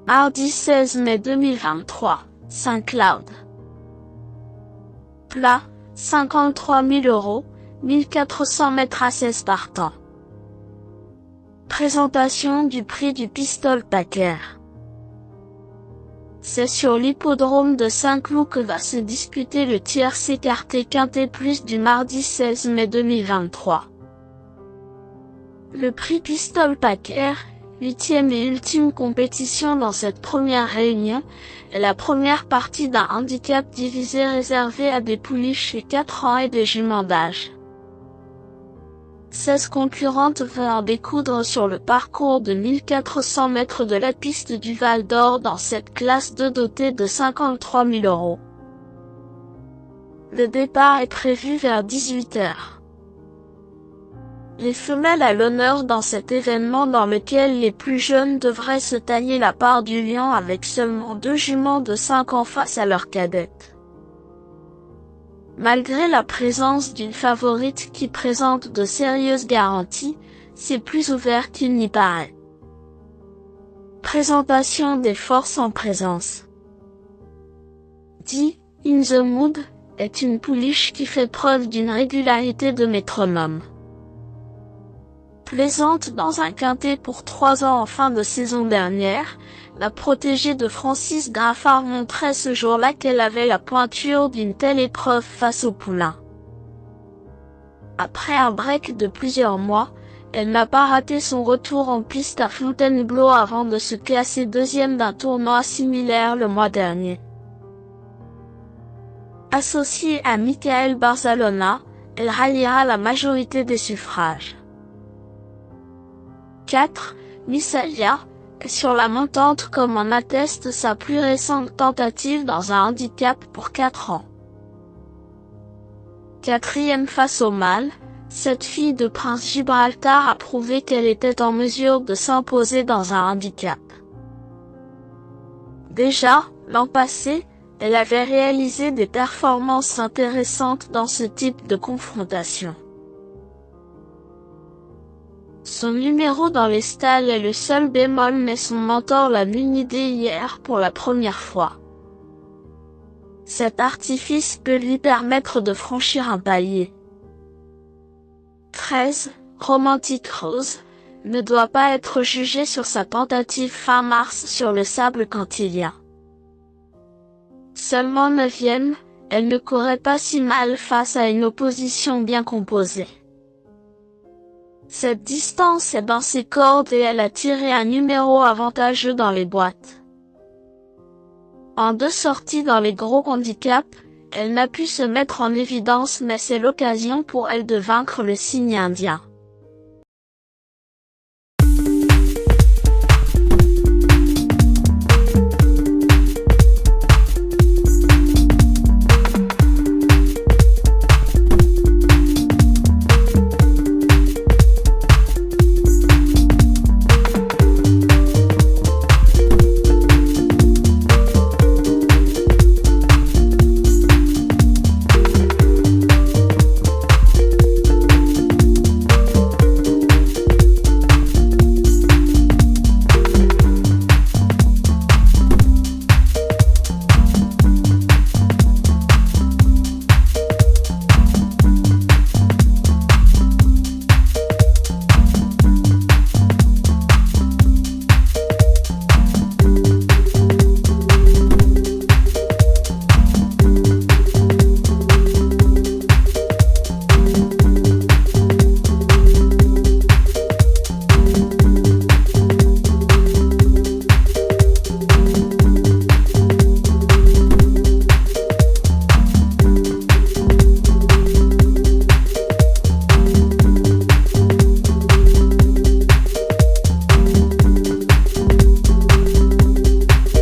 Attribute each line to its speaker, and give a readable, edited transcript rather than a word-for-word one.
Speaker 1: Mardi 16 mai 2023, Saint-Cloud. Plat, 53 000 €, 1400 mètres à 16 partants. Présentation du prix du Pistol Packer. C'est sur l'hippodrome de Saint-Cloud que va se disputer le tiercé écarté quintet plus du mardi 16 mai 2023. Le prix Pistol Packer, 8e et ultime compétition dans cette première réunion, est la première partie d'un handicap divisé réservé à des pouliches chez 4 ans et des juments d'âge. 16 concurrentes vont en découdre sur le parcours de 1400 mètres de la piste du Val d'Or dans cette classe 2 dotée de 53 000 €. Le départ est prévu vers 18 h. Les femelles à l'honneur dans cet événement dans lequel les plus jeunes devraient se tailler la part du lion avec seulement 2 juments de 5 ans face à leurs cadettes. Malgré la présence d'une favorite qui présente de sérieuses garanties, c'est plus ouvert qu'il n'y paraît. Présentation des forces en présence. D. In the Mood est une pouliche qui fait preuve d'une régularité de métronome. Plaisante dans un quintet pour 3 ans en fin de saison dernière, la protégée de Francis Graffard montrait ce jour-là qu'elle avait la pointure d'une telle épreuve face au poulain. Après un break de plusieurs mois, elle n'a pas raté son retour en piste à Fontainebleau avant de se classer deuxième d'un tournoi similaire le mois dernier. Associée à Michael Barzalona, elle ralliera la majorité des suffrages. 4. Missalia est sur la montante comme en atteste sa plus récente tentative dans un handicap pour 4 ans. 4e face au mâle, cette fille de Prince Gibraltar a prouvé qu'elle était en mesure de s'imposer dans un handicap. Déjà, l'an passé, elle avait réalisé des performances intéressantes dans ce type de confrontation. Son numéro dans les stalles est le seul bémol mais son mentor l'a muni dès hier pour la première fois. Cet artifice peut lui permettre de franchir un palier. 13. Romantic Rose ne doit pas être jugée sur sa tentative fin mars sur le sable cantilien. Seulement 9e, elle ne courait pas si mal face à une opposition bien composée. Cette distance est dans ses cordes et elle a tiré un numéro avantageux dans les boîtes. En 2 sorties dans les gros handicaps, elle n'a pu se mettre en évidence mais c'est l'occasion pour elle de vaincre le signe indien.